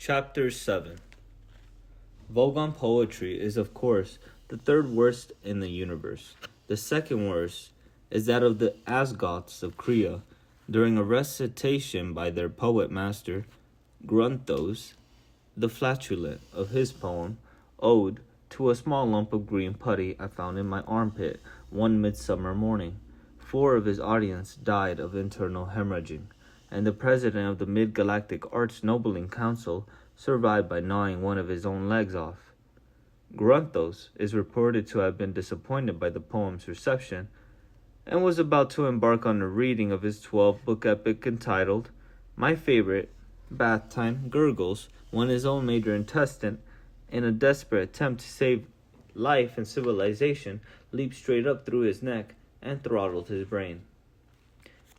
Chapter 7. Vogon poetry is, of course, the third worst in the universe. The second worst is that of the Asgoths of Krea during a recitation by their poet master, Grunthos, the flatulent, of his poem, Ode to a Small Lump of Green Putty I Found in My Armpit One Midsummer Morning. 4 of his audience died of internal hemorrhaging, and the president of the Mid-Galactic Arch-Nobling Council survived by gnawing one of his own legs off. Grunthos is reported to have been disappointed by the poem's reception and was about to embark on the reading of his 12-book epic entitled My Favorite, Bath Time Gurgles, when his own major intestine, in a desperate attempt to save life and civilization, leaped straight up through his neck and throttled his brain.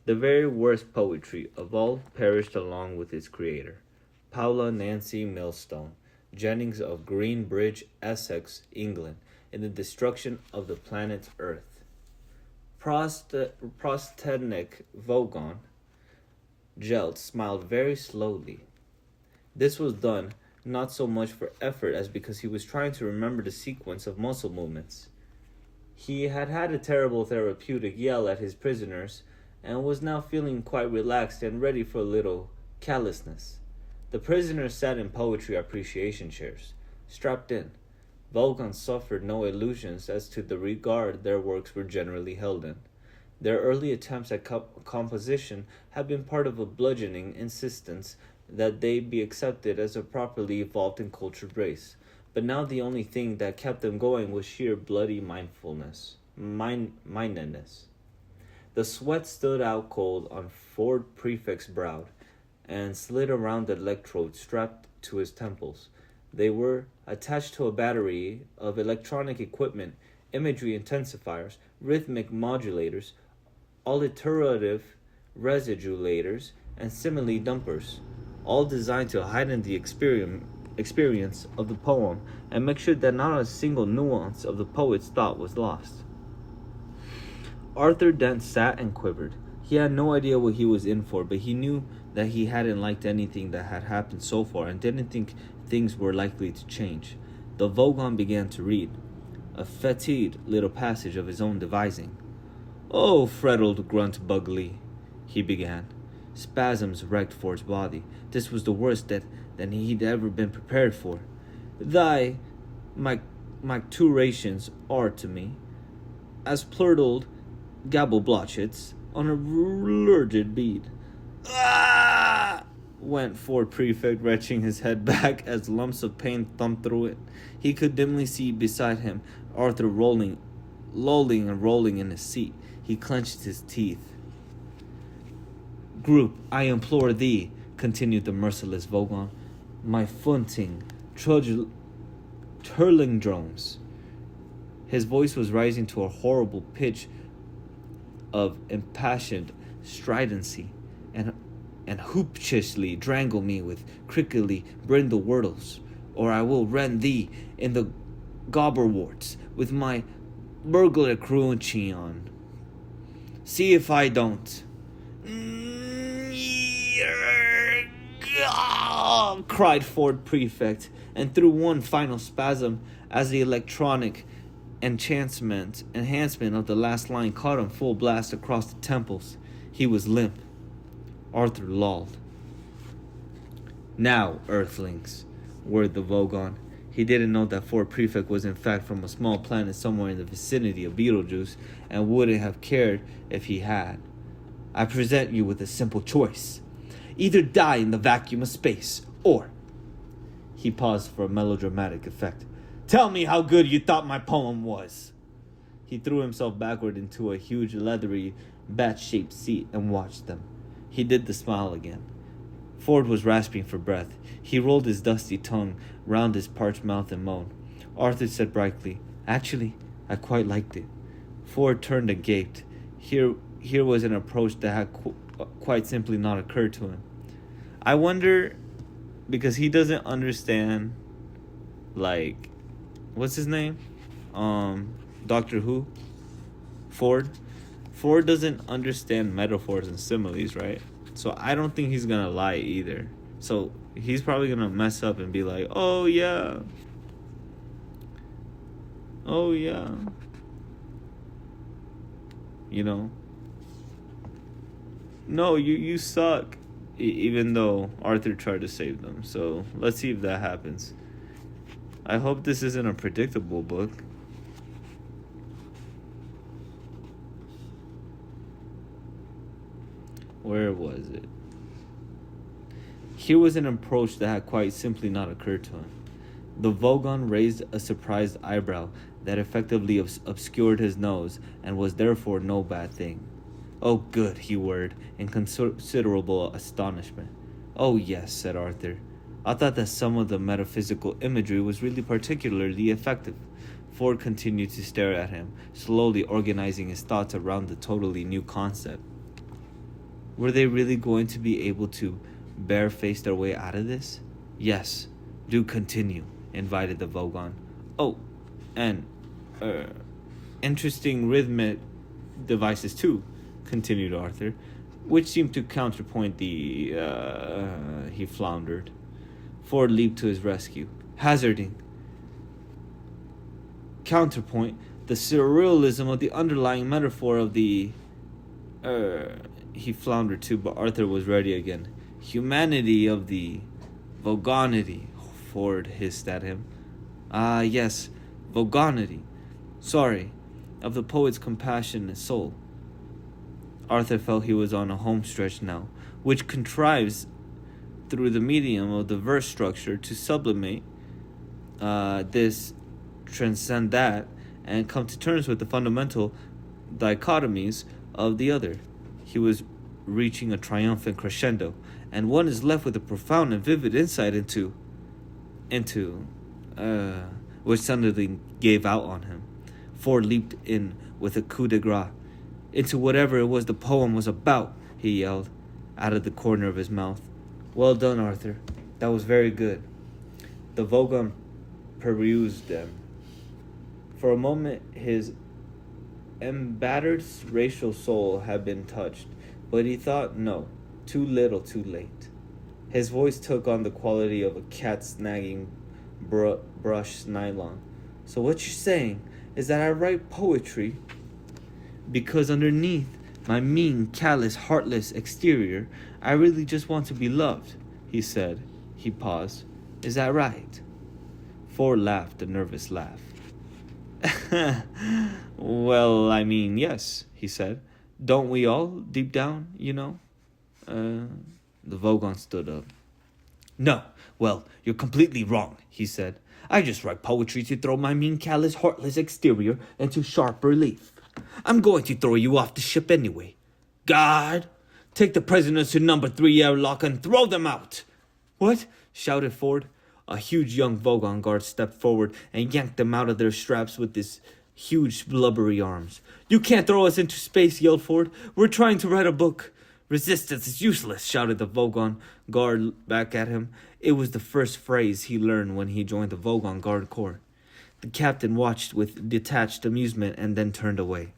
The very worst poetry of all perished along with its creator, Paula Nancy Millstone Jennings of Greenbridge, Essex, England, in the destruction of the planet Earth. Prostednik Vogon Gelt smiled very slowly. This was done not so much for effort as because he was trying to remember the sequence of muscle movements. He had had a terrible therapeutic yell at his prisoners and was now feeling quite relaxed and ready for a little callousness. The prisoners sat in poetry appreciation chairs, strapped in. Vogon suffered no illusions as to the regard their works were generally held in. Their early attempts at composition had been part of a bludgeoning insistence that they be accepted as a properly evolved and cultured race. But now the only thing that kept them going was sheer bloody mindedness. The sweat stood out cold on Ford Prefect's brow and slid around the electrodes strapped to his temples. They were attached to a battery of electronic equipment, imagery intensifiers, rhythmic modulators, alliterative residulators, and simile dumpers, all designed to heighten the experience of the poem and make sure that not a single nuance of the poet's thought was lost. Arthur Dent sat and quivered. He had no idea what he was in for, but he knew that he hadn't liked anything that had happened so far and didn't think things were likely to change. The Vogon began to read, a fetid little passage of his own devising. "Oh, Freddled Grunt Bugly," he began. Spasms wrecked Ford's body. This was the worst that he'd ever been prepared for. "Thy micturations are to me as plurtled gabble-blotchets on a lurgid bead." "Ah!" went Ford Prefect, retching his head back as lumps of pain thumped through it. He could dimly see beside him Arthur lolling and rolling in his seat. He clenched his teeth. "Group, I implore thee," continued the merciless Vogon, "my funting, turling drones." His voice was rising to a horrible pitch of impassioned stridency, and hoopchishly drangle me with crickly brindle wordles, or I will rend thee in the gobberwarts with my burglar crunchion. See if I don't. Cried Ford Prefect, and threw one final spasm as the electronic enhancement of the last line caught him full blast across the temples. He was limp. Arthur lolled. "Now, Earthlings," whirred the Vogon. He didn't know that Ford Prefect was in fact from a small planet somewhere in the vicinity of Beetlejuice, and wouldn't have cared if he had. "I present you with a simple choice. Either die in the vacuum of space, or..." He paused for a melodramatic effect. "Tell me how good you thought my poem was." He threw himself backward into a huge leathery bat-shaped seat and watched them. He did the smile again. Ford was rasping for breath. He rolled his dusty tongue round his parched mouth and moaned. Arthur said brightly, "Actually, I quite liked it." Ford turned and gaped. Here was an approach that had quite simply not occurred to him. I wonder, because he doesn't understand, what's his name? Doctor Who? Ford doesn't understand metaphors and similes, right? So I don't think he's gonna lie either. So He's probably gonna mess up and be like, oh yeah. Oh yeah. You know? No, you suck. Even though Arthur tried to save them. So let's see if that happens. I hope this isn't a predictable book. Where was it? Here was an approach that had quite simply not occurred to him. The Vogon raised a surprised eyebrow that effectively obscured his nose and was therefore no bad thing. Oh, good, he whirred, in considerable astonishment. Oh, yes, said Arthur. I thought that some of the metaphysical imagery was really particularly effective. Ford continued to stare at him, slowly organizing his thoughts around the totally new concept. Were they really going to be able to bare-face their way out of this? Yes, do continue, invited the Vogon. Oh, and, interesting rhythmic devices too, continued Arthur, which seemed to counterpoint the, he floundered. Ford leaped to his rescue, hazarding. Counterpoint the surrealism of the underlying metaphor of the, he floundered too, but Arthur was ready again. Humanity of the Vogonity, Ford hissed at him. Ah, yes, Vogonity. Sorry, of the poet's compassionate soul. Arthur felt he was on a home stretch now, which contrives through the medium of the verse structure to sublimate this, transcend that, and come to terms with the fundamental dichotomies of the other. He was reaching a triumphant crescendo, and one is left with a profound and vivid insight into which suddenly gave out on him. Ford leaped in with a coup de grace. Into whatever it was the poem was about, he yelled, out of the corner of his mouth. Well done, Arthur. That was very good. The Vogon perused them. For a moment, his embittered racial soul had been touched, but he thought, no, too little, too late. His voice took on the quality of a cat snagging brushed nylon. So what you're saying is that I write poetry because underneath my mean, callous, heartless exterior, I really just want to be loved, he said. He paused. Is that right? Ford laughed a nervous laugh. Well, I mean, yes, he said. Don't we all, deep down, you know? The Vogon stood up. No, well, you're completely wrong, he said. I just write poetry to throw my mean, callous, heartless exterior into sharp relief. I'm going to throw you off the ship anyway. Guard, take the prisoners to number 3 airlock and throw them out. What? Shouted Ford. A huge young Vogon guard stepped forward and yanked them out of their straps with his huge blubbery arms. You can't throw us into space, yelled Ford. We're trying to write a book. Resistance is useless, shouted the Vogon guard back at him. It was the first phrase he learned when he joined the Vogon Guard Corps. The captain watched with detached amusement and then turned away.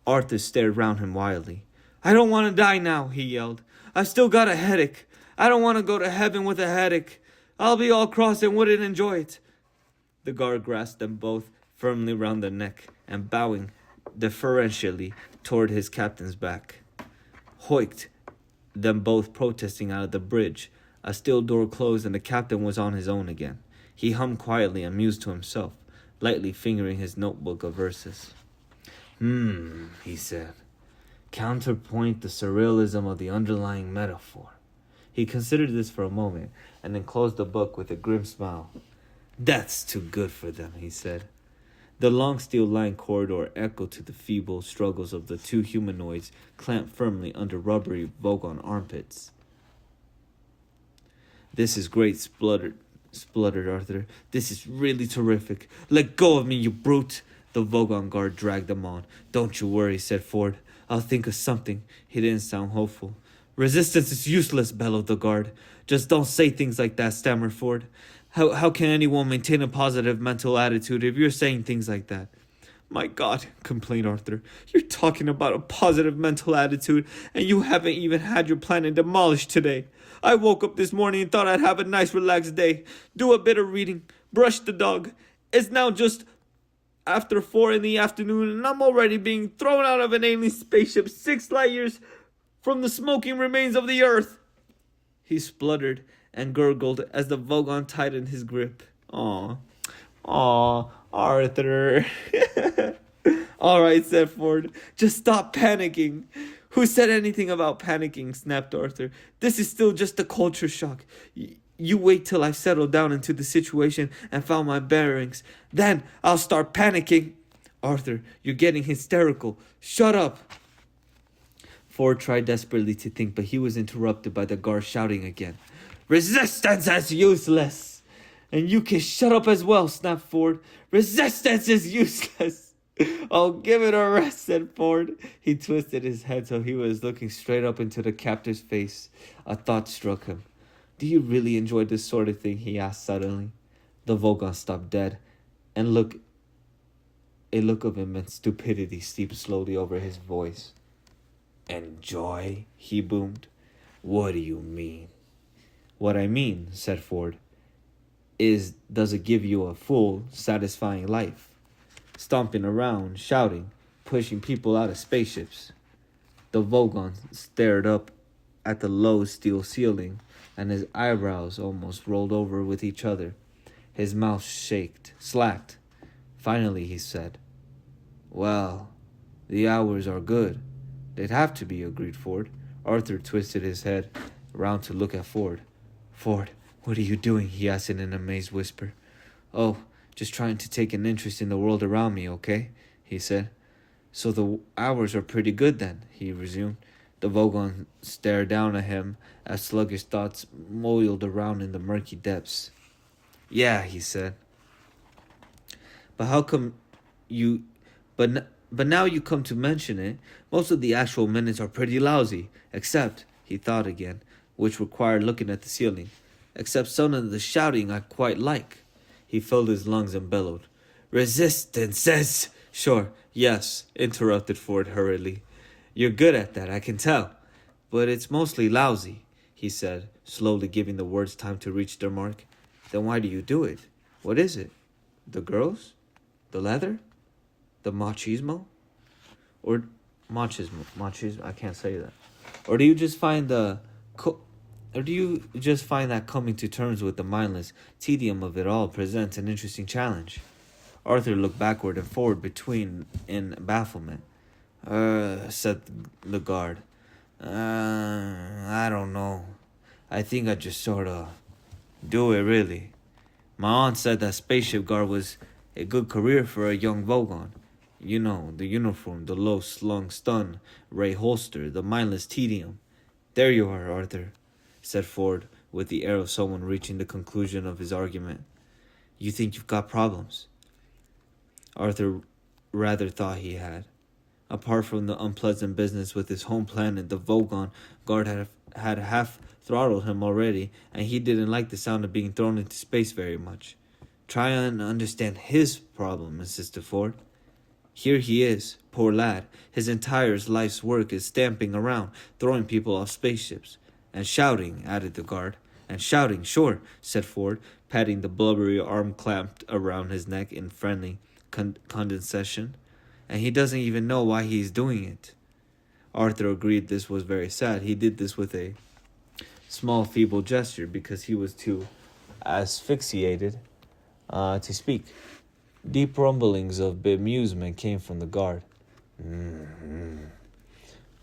Arthur stared round him wildly. I don't want to die now, he yelled. I've still got a headache. I don't want to go to heaven with a headache. I'll be all cross and wouldn't enjoy it. The guard grasped them both firmly round the neck and bowing deferentially toward his captain's back, hoiked them both protesting out of the bridge. A steel door closed and the captain was on his own again. He hummed quietly and mused to himself, lightly fingering his notebook of verses. He said. Counterpoint the surrealism of the underlying metaphor. He considered this for a moment and then closed the book with a grim smile. That's too good for them, he said. The long steel-lined corridor echoed to the feeble struggles of the two humanoids clamped firmly under rubbery Vogon armpits. This is great, spluttered Arthur. This is really terrific. Let go of me, you brute. The Vogon guard dragged them on. Don't you worry, said Ford. I'll think of something. He didn't sound hopeful. Resistance is useless, bellowed the guard. Just don't say things like that, stammered Ford. How can anyone maintain a positive mental attitude if you're saying things like that? My God, complained Arthur. You're talking about a positive mental attitude, and you haven't even had your planet demolished today. I woke up this morning and thought I'd have a nice relaxed day, do a bit of reading, brush the dog. It's now just after 4 in the afternoon and I'm already being thrown out of an alien spaceship 6 light years from the smoking remains of the Earth. He spluttered and gurgled as the Vogon tightened his grip. Aw, Arthur. All right, said Ford. Just stop panicking. Who said anything about panicking? Snapped Arthur. This is still just a culture shock. You wait till I've settled down into the situation and found my bearings. Then I'll start panicking. Arthur, you're getting hysterical. Shut up. Ford tried desperately to think, but he was interrupted by the guard shouting again. Resistance is useless. And you can shut up as well, snapped Ford. Resistance is useless. Oh, give it a rest, said Ford. He twisted his head so he was looking straight up into the captor's face. A thought struck him. Do you really enjoy this sort of thing? He asked suddenly. The Vogon stopped dead, and a look of immense stupidity seeped slowly over his voice. Enjoy? He boomed. What do you mean? What I mean, said Ford, is does it give you a full, satisfying life? Stomping around, shouting, pushing people out of spaceships. The Vogon stared up at the low steel ceiling, and his eyebrows almost rolled over with each other. His mouth slacked. Finally, he said, Well, the hours are good. They'd have to be, agreed Ford. Arthur twisted his head around to look at Ford. Ford, what are you doing? He asked in an amazed whisper. Oh, just trying to take an interest in the world around me, okay? He said. So the hours are pretty good then, he resumed. The Vogon stared down at him as sluggish thoughts moiled around in the murky depths. Yeah, he said. But how come you... But now you come to mention it, most of the actual minutes are pretty lousy, except, he thought again, which required looking at the ceiling, except some of the shouting I quite like. He filled his lungs and bellowed. Resistance! Sure, yes, interrupted Ford hurriedly. You're good at that, I can tell. But it's mostly lousy, he said, slowly giving the words time to reach their mark. Then why do you do it? What is it? The girls? The leather? The machismo? Or machismo, I can't say that. Or do you just find that coming to terms with the mindless tedium of it all presents an interesting challenge? Arthur looked backward and forward in bafflement. Said the guard. I don't know. I think I just sort of do it, really. My aunt said that spaceship guard was a good career for a young Vogon. You know, the uniform, the low-slung stun, ray holster, the mindless tedium. There you are, Arthur, said Ford, with the air of someone reaching the conclusion of his argument. You think you've got problems? Arthur rather thought he had. Apart from the unpleasant business with his home planet, the Vogon guard had half throttled him already, and he didn't like the sound of being thrown into space very much. Try and understand his problem, insisted Ford. Here he is, poor lad. His entire life's work is stamping around, throwing people off spaceships. And shouting, added the guard. And shouting, sure, said Ford, patting the blubbery arm clamped around his neck in friendly condescension. And he doesn't even know why he's doing it. Arthur agreed this was very sad. He did this with a small feeble gesture because he was too asphyxiated to speak. Deep rumblings of bemusement came from the guard.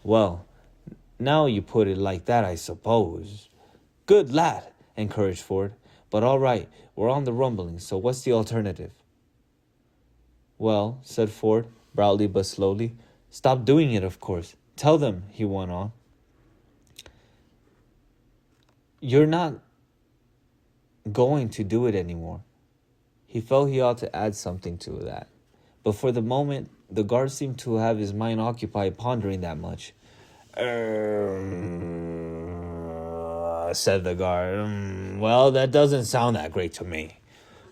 Well, now you put it like that, I suppose. Good lad, encouraged Ford. But all right, we're on the rumblings, so what's the alternative? Well, said Ford, proudly but slowly, stop doing it, of course. Tell them, he went on. You're not going to do it anymore. He felt he ought to add something to that. But for the moment, the guard seemed to have his mind occupied pondering that much. Said the guard. Well, that doesn't sound that great to me.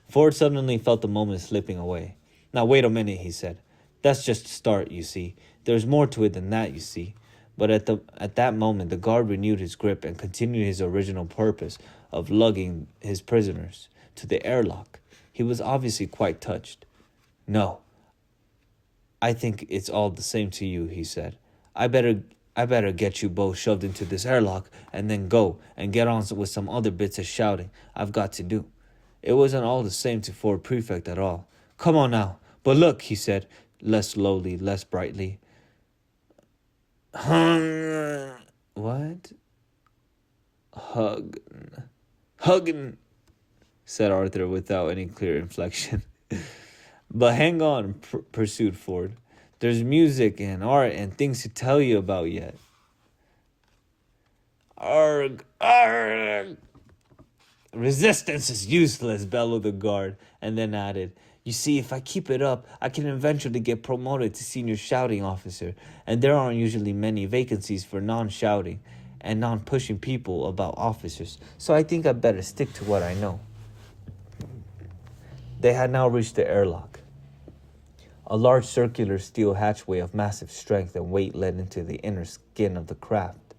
Ford suddenly felt the moment slipping away. Now, wait a minute, he said. That's just a start, you see. There's more to it than that, you see. But at that moment, the guard renewed his grip and continued his original purpose of lugging his prisoners to the airlock. He was obviously quite touched. "No, I think it's all the same to you," he said. I better get you both shoved into this airlock and then go and get on with some other bits of shouting I've got to do." It wasn't all the same to Ford Prefect at all. "Come on now. But look," he said, less slowly, less brightly. What? Huggin', said Arthur without any clear inflection. "But hang on," pursued Ford. "There's music and art and things to tell you about yet." "Arg, arg!" "Resistance is useless," bellowed the guard, and then added, "You see, if I keep it up, I can eventually get promoted to senior shouting officer, and there aren't usually many vacancies for non-shouting and non-pushing people about officers, so I think I'd better stick to what I know." They had now reached the airlock. A large circular steel hatchway of massive strength and weight led into the inner skin of the craft.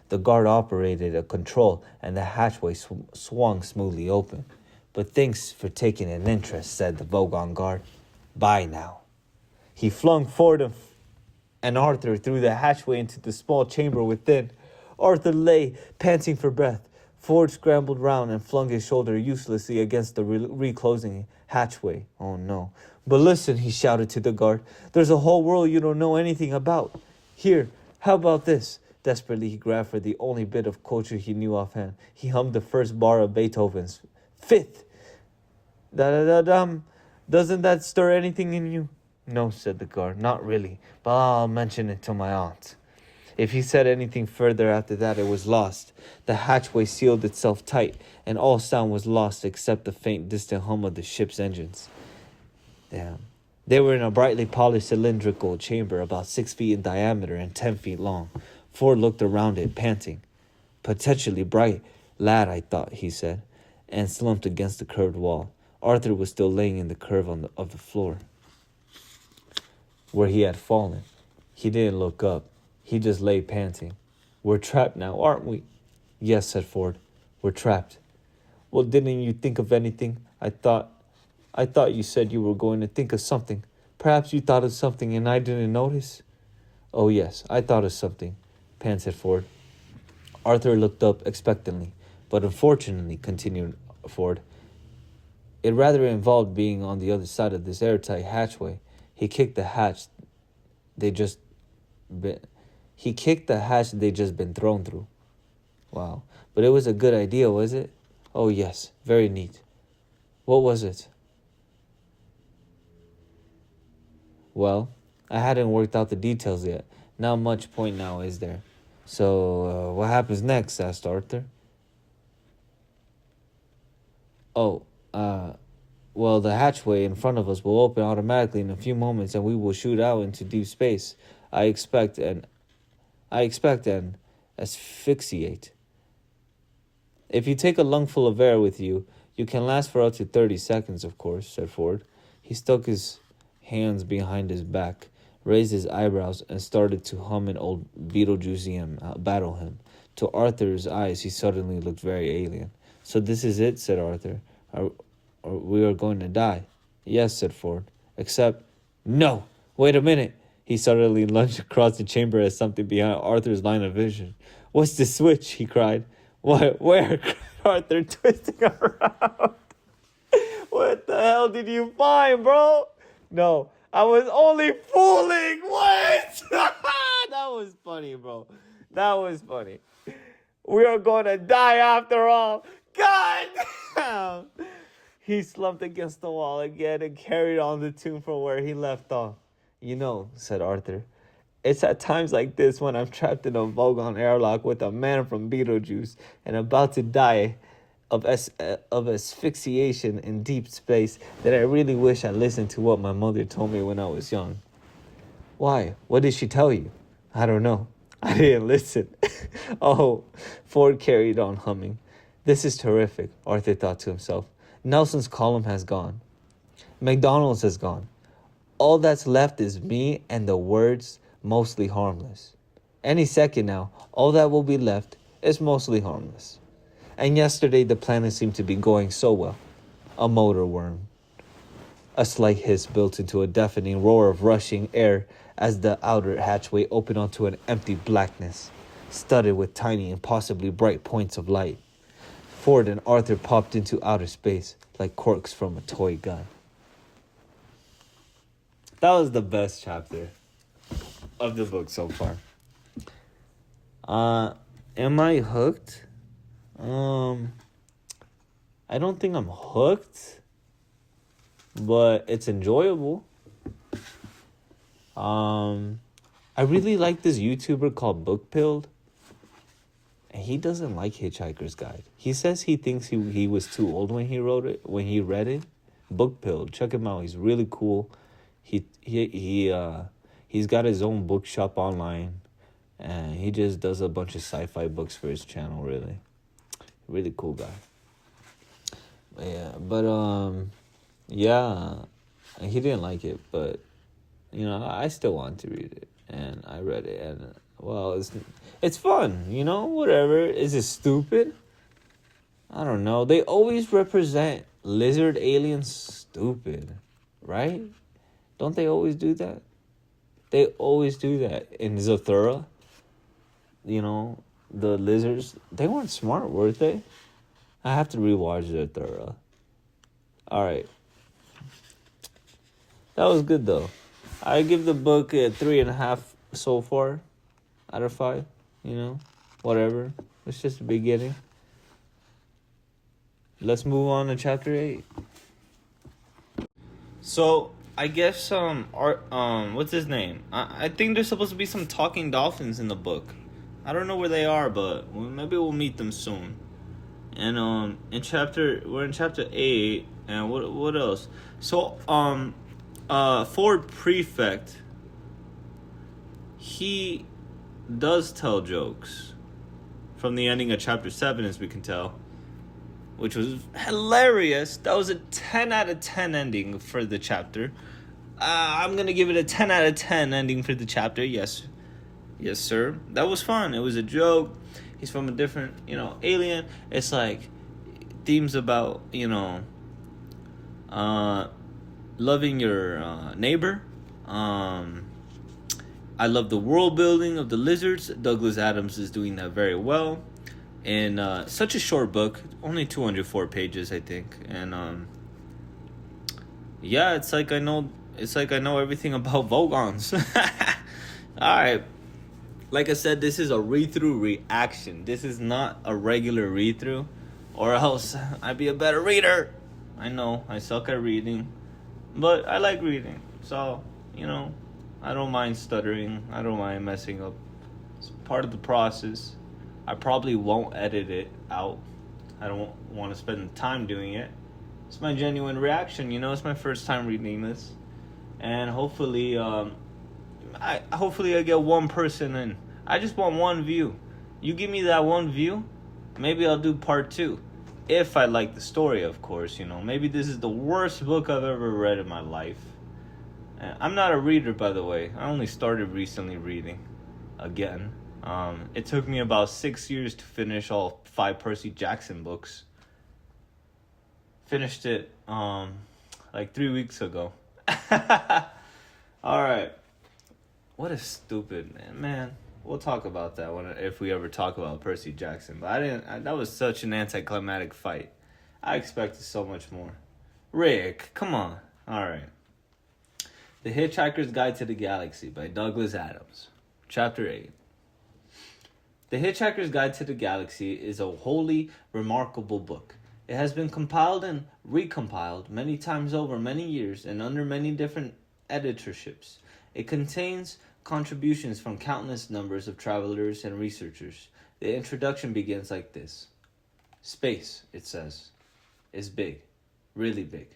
The guard operated a control, and the hatchway swung smoothly open. "But thanks for taking an interest," said the Vogon guard. "Bye now." He flung Ford and Arthur through the hatchway into the small chamber within. Arthur lay, panting for breath. Ford scrambled round and flung his shoulder uselessly against the reclosing hatchway. "Oh no. But listen," he shouted to the guard. "There's a whole world you don't know anything about. Here, how about this?" Desperately, he grabbed for the only bit of culture he knew offhand. He hummed the first bar of Beethoven's Fifth. Da-da-da-dum. "Doesn't that stir anything in you?" "No," said the guard. "Not really, but I'll mention it to my aunt." If he said anything further after that, it was lost. The hatchway sealed itself tight, and all sound was lost except the faint, distant hum of the ship's engines. Damn. They were in a brightly polished cylindrical chamber about 6 feet in diameter and 10 feet long. Ford looked around it, panting. "Potentially bright lad, I thought," he said, and slumped against the curved wall. Arthur was still laying in the curve of the floor, where he had fallen. He didn't look up. He just lay panting. "We're trapped now, aren't we?" "Yes," said Ford. "We're trapped." "Well, didn't you think of anything? I thought you said you were going to think of something. Perhaps you thought of something and I didn't notice?" "Oh, yes, I thought of something," panted Ford. Arthur looked up expectantly. "But unfortunately," continued Ford, "it rather involved being on the other side of this airtight hatchway." He kicked the hatch they'd just been thrown through. "Wow. But it was a good idea, was it?" "Oh, yes. Very neat." "What was it?" "Well, I hadn't worked out the details yet. Not much point now, is there?" "So, what happens next?" asked Arthur. "Oh, well, the hatchway in front of us will open automatically in a few moments and we will shoot out into deep space. I expect and asphyxiate. If you take a lungful of air with you, you can last for up to 30 seconds, of course," said Ford. He stuck his hands behind his back, raised his eyebrows, and started to hum an old Beetlejuicean battle hymn. To Arthur's eyes, he suddenly looked very alien. "So this is it," said Arthur. We are going to die." "Yes," said Ford. "Except—" "No! Wait a minute!" He suddenly lunged across the chamber at something behind Arthur's line of vision. "What's the switch?" he cried. "What? Where?" cried Arthur, twisting around. "What the hell did you find, bro?" "No, I was only fooling." "What?" That was funny, bro. That was funny. "We are going to die after all." God damn! He slumped against the wall again and carried on the tune from where he left off. "You know," said Arthur, "it's at times like this when I'm trapped in a Vogon airlock with a man from Beetlejuice and about to die of asphyxiation in deep space that I really wish I listened to what my mother told me when I was young." "Why? What did she tell you?" "I don't know. I didn't listen." "Oh," Ford carried on humming. "This is terrific," Arthur thought to himself. "Nelson's column has gone. McDonald's has gone. All that's left is me and the words mostly harmless. Any second now, all that will be left is mostly harmless. And yesterday the planet seemed to be going so well. A motor worm. A slight hiss built into a deafening roar of rushing air as the outer hatchway opened onto an empty blackness, studded with tiny and possibly bright points of light. Ford and Arthur popped into outer space like corks from a toy gun. That was the best chapter of the book so far. Am I hooked? I don't think I'm hooked, but it's enjoyable. I really like this YouTuber called Bookpilled. And he doesn't like Hitchhiker's Guide. He says he thinks he was too old when he read it. Bookpilled, check him out. He's really cool. He's got his own bookshop online, and he just does a bunch of sci-fi books for his channel. Really cool guy. Yeah, he didn't like it, but I still wanted to read it, and I read it, and well, it's fun, whatever. Is it stupid? I don't know. They always represent lizard aliens stupid, right? Don't they always do that? They always do that. In Zathura, the lizards, they weren't smart, were they? I have to rewatch Zathura. Alright. That was good, though. I give the book a 3.5 so far out of 5. Whatever. It's just the beginning. Let's move on to chapter 8. So, I guess what's his name? I think there's supposed to be some talking dolphins in the book. I don't know where they are, but maybe we'll meet them soon. And we're in chapter 8, and what else? So Ford Prefect, he does tell jokes from the ending of chapter 7, as we can tell, which was hilarious. That was a 10 out of 10 ending for the chapter. I'm gonna give it a 10 out of 10 ending for the chapter. Yes, sir. That was fun. It was a joke. He's from a different, alien. It's like themes about, loving your neighbor. I love the world building of the lizards. Douglas Adams is doing that very well. And such a short book, only 204 pages, I think. And yeah, it's like I know everything about Vogons. All right. Like I said, this is a read-through reaction. This is not a regular read-through, or else I'd be a better reader. I know, I suck at reading, but I like reading. So, I don't mind stuttering. I don't mind messing up. It's part of the process. I probably won't edit it out. I don't want to spend time doing it. It's my genuine reaction, it's my first time reading this. And hopefully I get one person in. I just want one view. You give me that one view, maybe I'll do part 2. If I like the story, of course, Maybe this is the worst book I've ever read in my life. I'm not a reader, by the way. I only started recently reading again. It took me about 6 years to finish all 5 Percy Jackson books. Finished it like 3 weeks ago. Alright. What a stupid man. We'll talk about that if we ever talk about Percy Jackson. But that was such an anticlimactic fight. I expected so much more. Rick, come on. Alright. The Hitchhiker's Guide to the Galaxy by Douglas Adams. Chapter 8. The Hitchhiker's Guide to the Galaxy is a wholly remarkable book. It has been compiled and recompiled many times over many years and under many different editorships. It contains contributions from countless numbers of travelers and researchers. The introduction begins like this. Space, it says, is big, really big.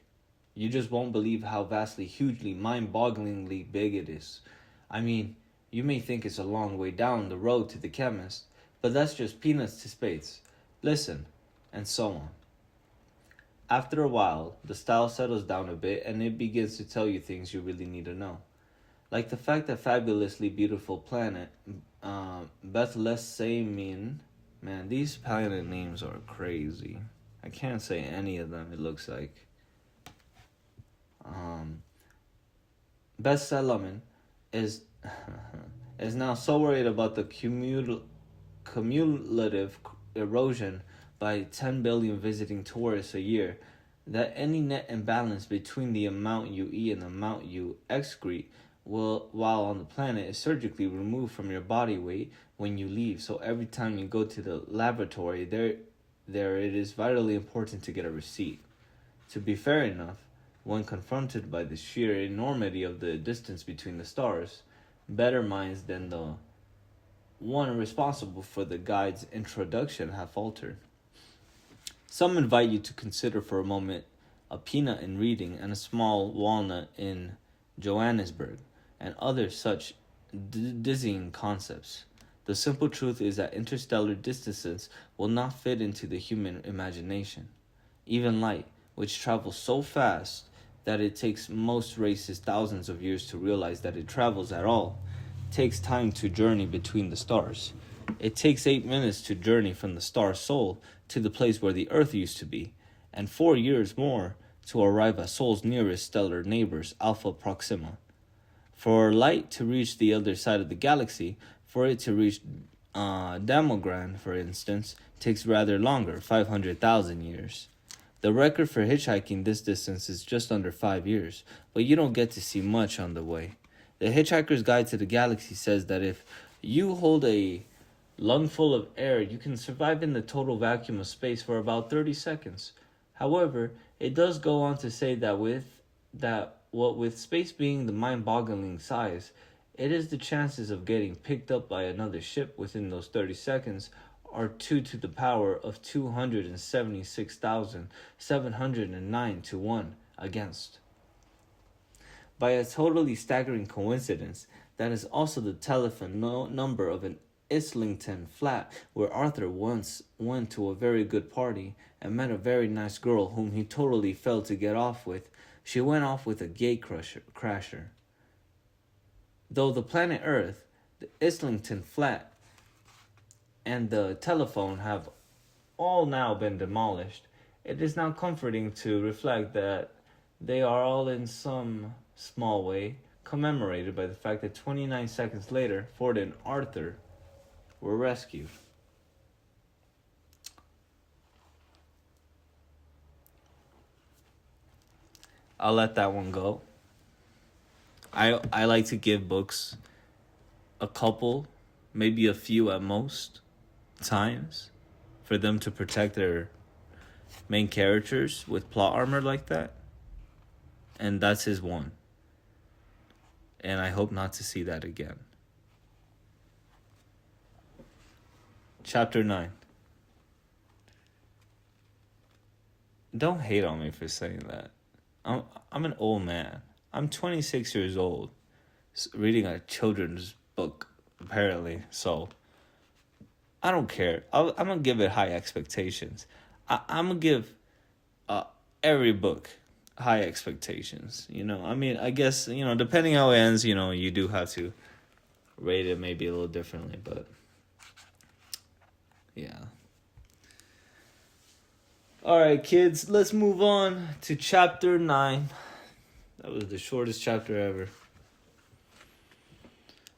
You just won't believe how vastly, hugely, mind-bogglingly big it is. I mean, you may think it's a long way down the road to the chemist, but that's just peanuts to space. Listen, and so on. After a while, the style settles down a bit and it begins to tell you things you really need to know. Like the fact that fabulously beautiful planet Bethlehem. Man, these planet names are crazy. I can't say any of them, it looks like. Bethlehem is is now so worried about the cumulative erosion by 10 billion visiting tourists a year that any net imbalance between the amount you eat and the amount you excrete while on the planet is surgically removed from your body weight when you leave. So every time you go to the laboratory, there it is vitally important to get a receipt. To be fair enough, when confronted by the sheer enormity of the distance between the stars, better minds than the one responsible for the guide's introduction have faltered. Some invite you to consider for a moment a peanut in Reading and a small walnut in Johannesburg, and other such dizzying concepts. The simple truth is that interstellar distances will not fit into the human imagination. Even light, which travels so fast that it takes most races thousands of years to realize that it travels at all, takes time to journey between the stars. It takes 8 minutes to journey from the star Sol to the place where the Earth used to be, and 4 years more to arrive at Sol's nearest stellar neighbors, Alpha Proxima. For light to reach the other side of the galaxy, for it to reach Damogran, for instance, takes rather longer, 500,000 years. The record for hitchhiking this distance is just under 5 years, but you don't get to see much on the way. The Hitchhiker's Guide to the Galaxy says that if you hold a lungful of air, you can survive in the total vacuum of space for about 30 seconds. However, it does go on to say that with space being the mind-boggling size, it is the chances of getting picked up by another ship within those 30 seconds are 2 to the power of 276,709 to 1 against. By a totally staggering coincidence, that is also the telephone number of an Islington flat where Arthur once went to a very good party and met a very nice girl whom he totally failed to get off with. She went off with a gate crasher. Though the planet Earth, the Islington flat, and the telephone have all now been demolished, it is now comforting to reflect that they are all in some small way commemorated by the fact that 29 seconds later, Ford and Arthur were rescued. I'll let that one go. I like to give books a couple, maybe a few at most, times for them to protect their main characters with plot armor like that. And that's his one. And I hope not to see that again. Chapter 9. Don't hate on me for saying that. I'm an old man. I'm 26 years old, reading a children's book, apparently. So, I don't care. I'm going to give it high expectations. I'm going to give every book high expectations. You know, I mean, I guess, you know, depending how it ends, you know, you do have to rate it maybe a little differently. But, yeah. All right, kids, let's move on to Chapter 9. That was the shortest chapter ever.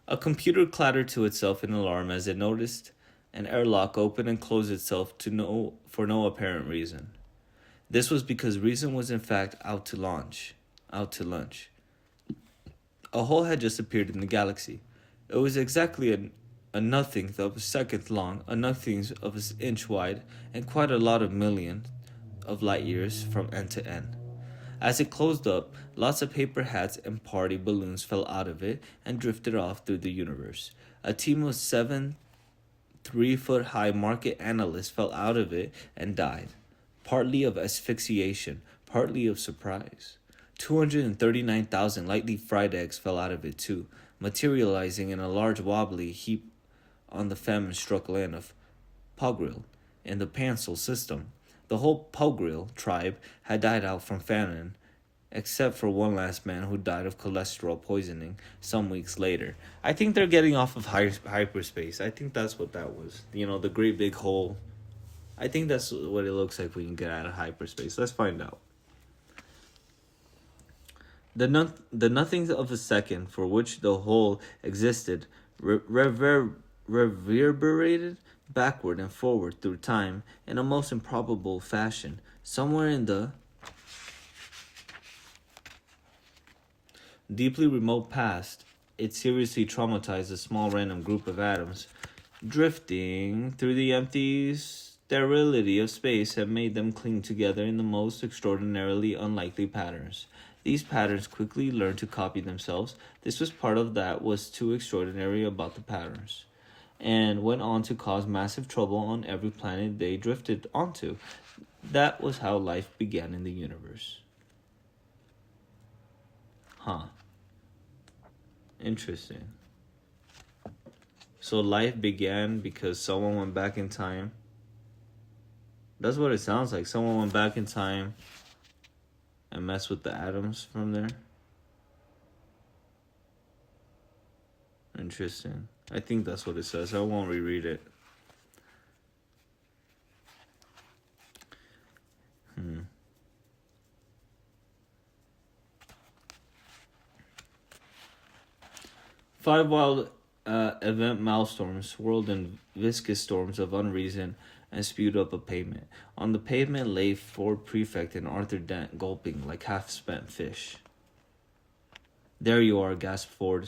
A computer clattered to itself in alarm as it noticed an airlock open and close itself for no apparent reason. This was because reason was in fact out to lunch. A hole had just appeared in the galaxy. It was exactly a nothingth of a second long, a nothingth of an inch wide, and quite a lot of million of light years from end to end. As it closed up, lots of paper hats and party balloons fell out of it and drifted off through the universe. A team of 7 3-foot-high market analysts fell out of it and died, partly of asphyxiation, partly of surprise. 239,000 lightly fried eggs fell out of it too, materializing in a large wobbly heap on the famine-struck land of Pogril in the Pansel system. The whole Pogril tribe had died out from famine except for one last man who died of cholesterol poisoning some weeks later. I think they're getting off of hyperspace. I think that's what that was. You know, the great big hole. I think that's what it looks like when you get out of hyperspace. Let's find out. The nothings of a second for which the whole existed reverberated backward and forward through time in a most improbable fashion. Somewhere in the deeply remote past, it seriously traumatized a small random group of atoms. Drifting through the empty sterility of space had made them cling together in the most extraordinarily unlikely patterns. These patterns quickly learned to copy themselves. This was part of that was too extraordinary about the patterns, and went on to cause massive trouble on every planet they drifted onto. That was how life began in the universe. Huh. Interesting. So life began because someone went back in time. That's what it sounds like. Someone went back in time and messed with the atoms from there. Interesting. I think that's what it says. I won't reread it. Five wild event maelstorms swirled in viscous storms of unreason and spewed up a pavement. On the pavement lay Ford Prefect and Arthur Dent, gulping like half-spent fish. "There you are," gasped Ford,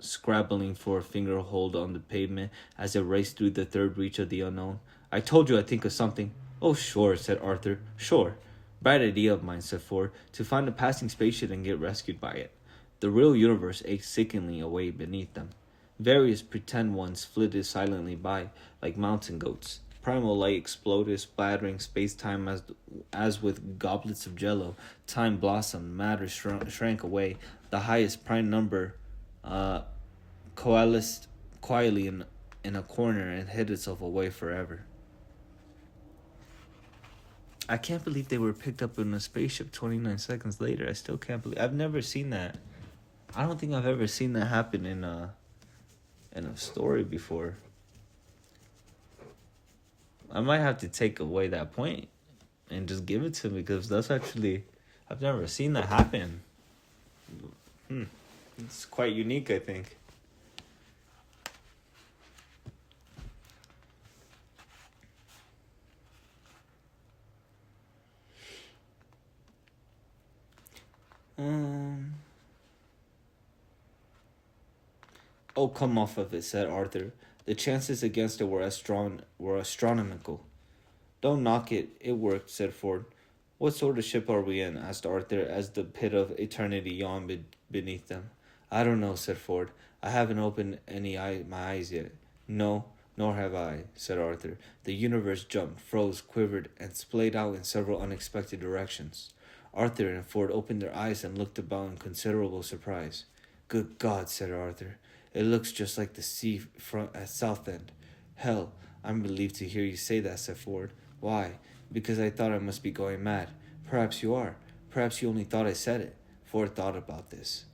scrabbling for a finger hold on the pavement as it raced through the third reach of the unknown. "I told you I'd think of something." "Oh, sure," said Arthur. "Sure." "Bright idea of mine," said Ford, "to find a passing spaceship and get rescued by it." The real universe ached sickeningly away beneath them. Various pretend ones flitted silently by, like mountain goats. Primal light exploded, splattering space-time as with goblets of jello. Time blossomed, matter shrank away. The highest prime number coalesced quietly in a corner and hid itself away forever. I can't believe they were picked up in a spaceship 29 seconds later. I still can't believe. I've never seen that. I don't think I've ever seen that happen in a story before. I might have to take away that point and just give it to me, because that's actually, I've never seen that happen. It's quite unique, I think. "Oh, come off of it," said Arthur. "The chances against it were astronomical." "Don't knock it. It worked," said Ford. "What sort of ship are we in?" asked Arthur as the pit of eternity yawned beneath them. "I don't know," said Ford. "I haven't opened my eyes yet." "No, nor have I," said Arthur. The universe jumped, froze, quivered, and splayed out in several unexpected directions. Arthur and Ford opened their eyes and looked about in considerable surprise. "Good God," said Arthur. "It looks just like the sea front at Southend." "Hell, I'm relieved to hear you say that," said Ford. "Why?" "Because I thought I must be going mad." "Perhaps you are. Perhaps you only thought I said it." Ford thought about this.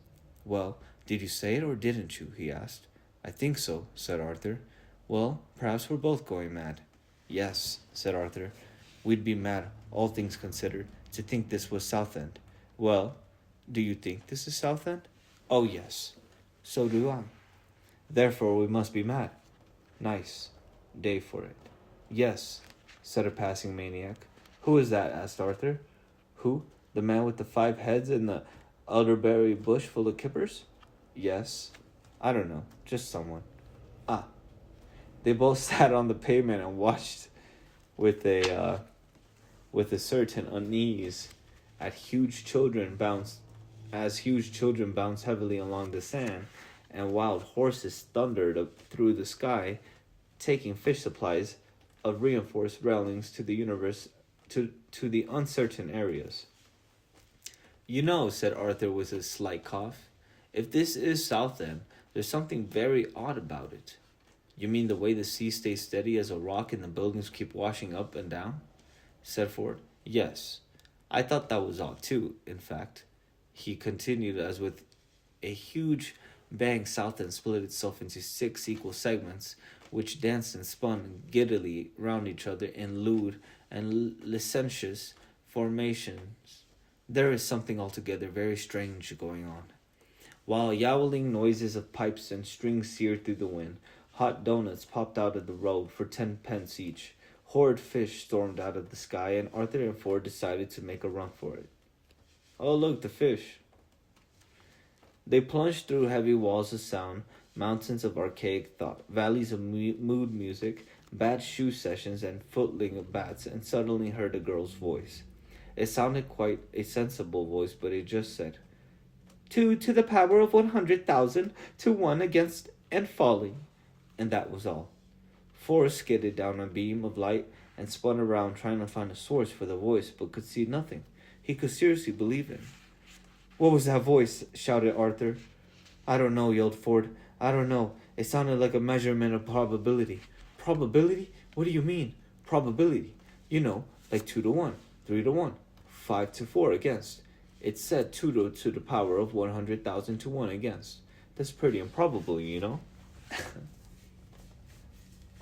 "Well, did you say it or didn't you?" he asked. "I think so," said Arthur. "Well, perhaps we're both going mad." "Yes," said Arthur. "We'd be mad, all things considered, to think this was Southend." "Well, do you think this is Southend?" "Oh, yes. So do I." "Therefore we must be mad." "Nice day for it." "Yes," said a passing maniac. "Who is that?" asked Arthur. "Who? The man with the 5 heads and the elderberry bush full of kippers?" "Yes." "I don't know. Just someone." "Ah." They both sat on the pavement and watched with a certain unease as huge children bounced heavily along the sand, and wild horses thundered up through the sky, taking fish supplies of reinforced railings to the universe to the uncertain areas. "You know," said Arthur with a slight cough, "if this is Southend, there's something very odd about it." "You mean the way the sea stays steady as a rock and the buildings keep washing up and down?" said Ford. "Yes. I thought that was odd too, in fact." he continued as with a huge bang Southend split itself into 6 equal segments, which danced and spun giddily round each other in lewd and licentious formations. There is something altogether very strange going on. While yowling noises of pipes and strings seared through the wind, hot doughnuts popped out of the road for 10 pence each. Horrid fish stormed out of the sky, and Arthur and Ford decided to make a run for it. Oh, look, the fish. They plunged through heavy walls of sound, mountains of archaic thought, valleys of mood music, bad shoe sessions, and footling of bats, and suddenly heard a girl's voice. It sounded quite a sensible voice, but it just said, 2 to the power of 100,000 to 1 against and falling. And that was all. Forrest skidded down a beam of light and spun around trying to find a source for the voice, but could see nothing. He could seriously believe it. What was that voice? Shouted Arthur. I don't know, yelled Ford. I don't know. It sounded like a measurement of probability. Probability? What do you mean? Probability. You know, like 2 to 1, 3 to 1, 5 to 4 against. It said 2 to the power of 100,000 to 1 against. That's pretty improbable, you know?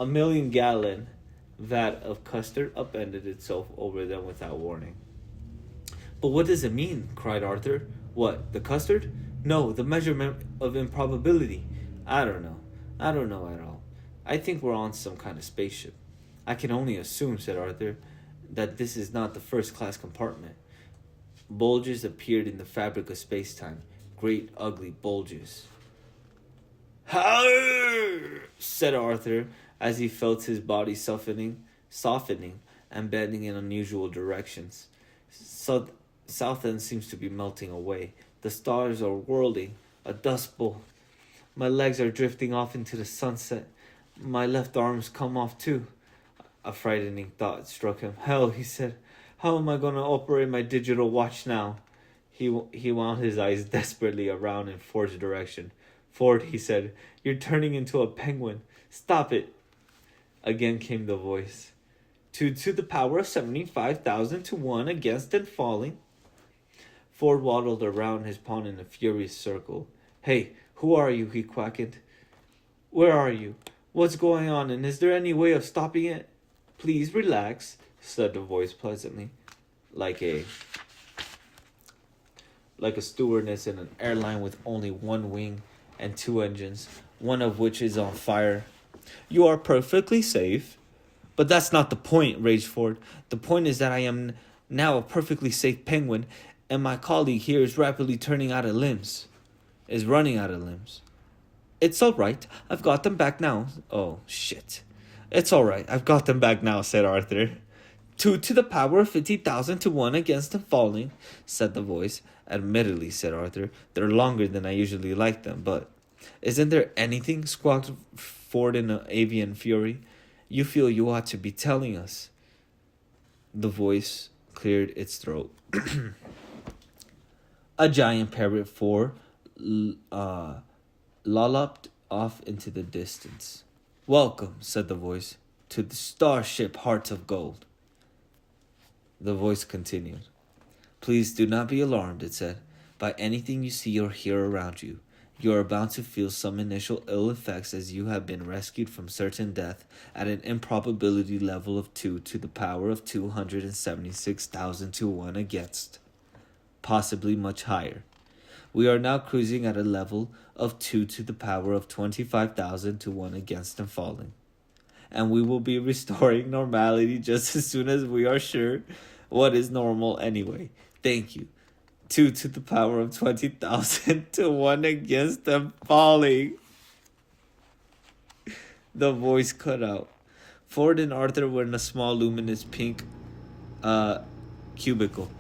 A 1,000,000-gallon vat of custard upended itself over them without warning. But what does it mean? Cried Arthur. What, the custard? No, the measurement of improbability. I don't know at all. I think we're on some kind of spaceship. I can only assume, said Arthur, that this is not the first-class compartment. Bulges appeared in the fabric of space-time. Great, ugly bulges. Howr! Said Arthur, as he felt his body softening, and bending in unusual directions. Southend seems to be melting away. The stars are whirling, a dust bowl. My legs are drifting off into the sunset. My left arm's come off too. A frightening thought struck him. Hell, he said, how am I going to operate my digital watch now? He wound his eyes desperately around in Ford's direction. Ford, he said, you're turning into a penguin. Stop it. Again came the voice. 2 to the power of 75,000 to 1 against and falling. Ford waddled around his pawn in a furious circle. Hey, who are you? He quacked. Where are you? What's going on, and is there any way of stopping it? Please relax, said the voice pleasantly, like a stewardess in an airline with only 1 wing and 2 engines, one of which is on fire. You are perfectly safe. But that's not the point, raged Ford. The point is that I am now a perfectly safe penguin, and my colleague here is rapidly running out of limbs. It's all right. I've got them back now. Oh, shit. It's all right. I've got them back now, said Arthur. 2 to the power of 50,000 to 1 against them falling, said the voice. Admittedly, said Arthur, they're longer than I usually like them, but... Isn't there anything? Squawked Ford in an avian fury. You feel you ought to be telling us. The voice cleared its throat. A giant parrot 4 lolloped off into the distance. Welcome, said the voice, to the starship Heart of Gold. The voice continued. Please do not be alarmed, it said, by anything you see or hear around you. You are bound to feel some initial ill effects as you have been rescued from certain death at an improbability level of 2 to the power of 276,000 to 1 against, possibly much higher. We are now cruising at a level of 2 to the power of 25,000 to 1 against and falling. And we will be restoring normality just as soon as we are sure what is normal anyway. Thank you. 2 to the power of 20,000 to 1 against them falling. The voice cut out. Ford and Arthur were in a small luminous pink cubicle.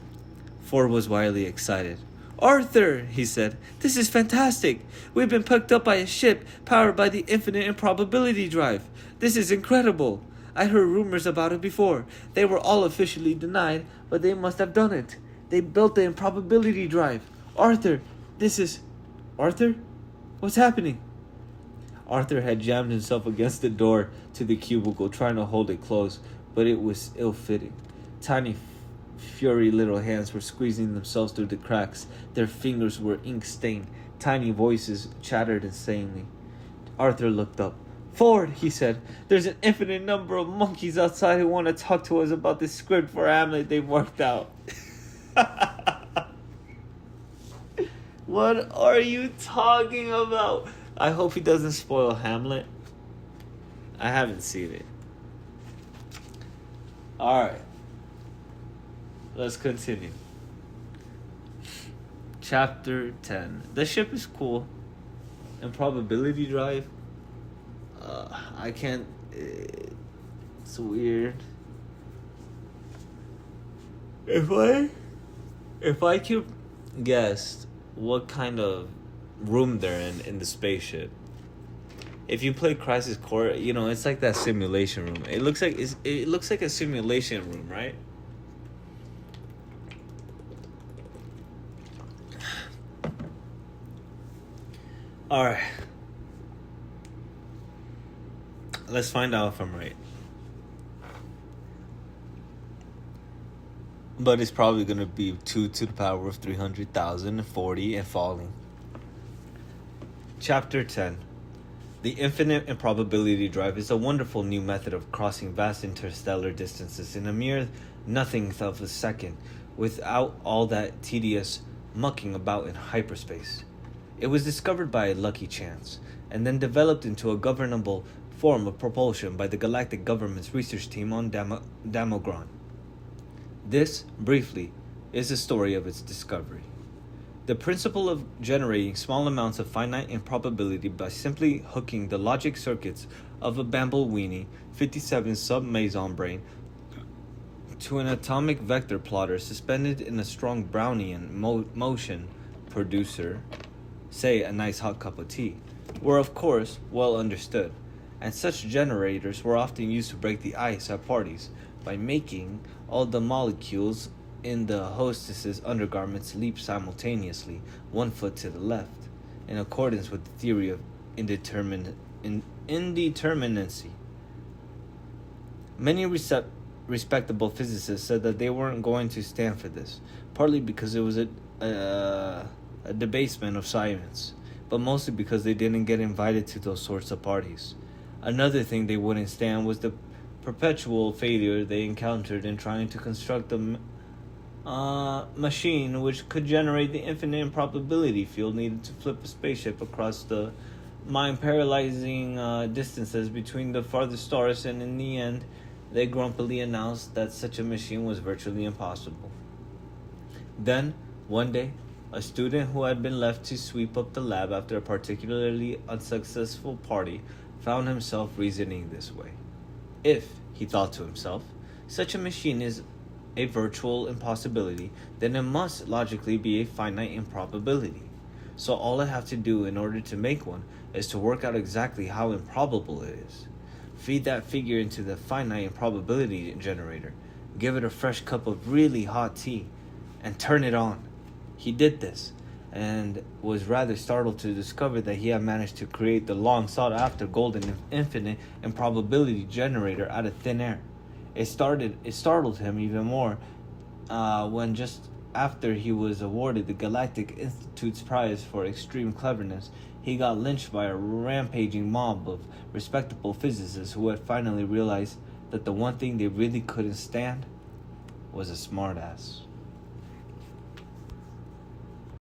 Ford was wildly excited. Arthur, he said, this is fantastic. We've been picked up by a ship powered by the infinite improbability drive. This is incredible. I heard rumors about it before. They were all officially denied, but they must have done it. They built the improbability drive. Arthur, this is... Arthur? What's happening? Arthur had jammed himself against the door to the cubicle, trying to hold it closed, but it was ill-fitting. Tiny Furry little hands were squeezing themselves through the cracks. Their fingers were ink-stained. Tiny voices chattered insanely. Arthur looked up. "Ford," he said, "there's an infinite number of monkeys outside who want to talk to us about this script for Hamlet they've worked out." What are you talking about? I hope he doesn't spoil Hamlet. I haven't seen it. Alright. Let's continue. Chapter 10. The ship is cool. Improbability drive. I can't. It's weird. If I could guess what kind of room they're in the spaceship. If you play Crisis Core, you know it's like that simulation room. It looks like a simulation room, right? All right. Let's find out if I'm right. But it's probably going to be 2 to the power of 300,000, 40, and falling. Chapter 10. The infinite improbability drive is a wonderful new method of crossing vast interstellar distances in a mere nothing of a second, without all that tedious mucking about in hyperspace. It was discovered by a lucky chance, and then developed into a governable form of propulsion by the galactic government's research team on Damogran. This, briefly, is the story of its discovery. The principle of generating small amounts of finite improbability by simply hooking the logic circuits of a Bambleweenie 57 sub-meson brain to an atomic vector plotter suspended in a strong Brownian motion producer, say a nice hot cup of tea, were of course well understood, and such generators were often used to break the ice at parties by making all the molecules in the hostess's undergarments leap simultaneously, one foot to the left, in accordance with the theory of indeterminacy. Many respectable physicists said that they weren't going to stand for this, partly because it was a debasement of science, but mostly because they didn't get invited to those sorts of parties. Another thing they wouldn't stand was the perpetual failure they encountered in trying to construct a machine which could generate the infinite improbability field needed to flip a spaceship across the mind-paralyzing distances between the farthest stars, and in the end, they grumpily announced that such a machine was virtually impossible. Then, one day, a student who had been left to sweep up the lab after a particularly unsuccessful party found himself reasoning this way. If, he thought to himself, such a machine is a virtual impossibility, then it must logically be a finite improbability. So all I have to do in order to make one is to work out exactly how improbable it is. Feed that figure into the finite improbability generator, give it a fresh cup of really hot tea, and turn it on. He did this, and was rather startled to discover that he had managed to create the long sought after golden infinite improbability generator out of thin air. It startled him even more when, just after he was awarded the Galactic Institute's prize for extreme cleverness, he got lynched by a rampaging mob of respectable physicists who had finally realized that the one thing they really couldn't stand was a smartass.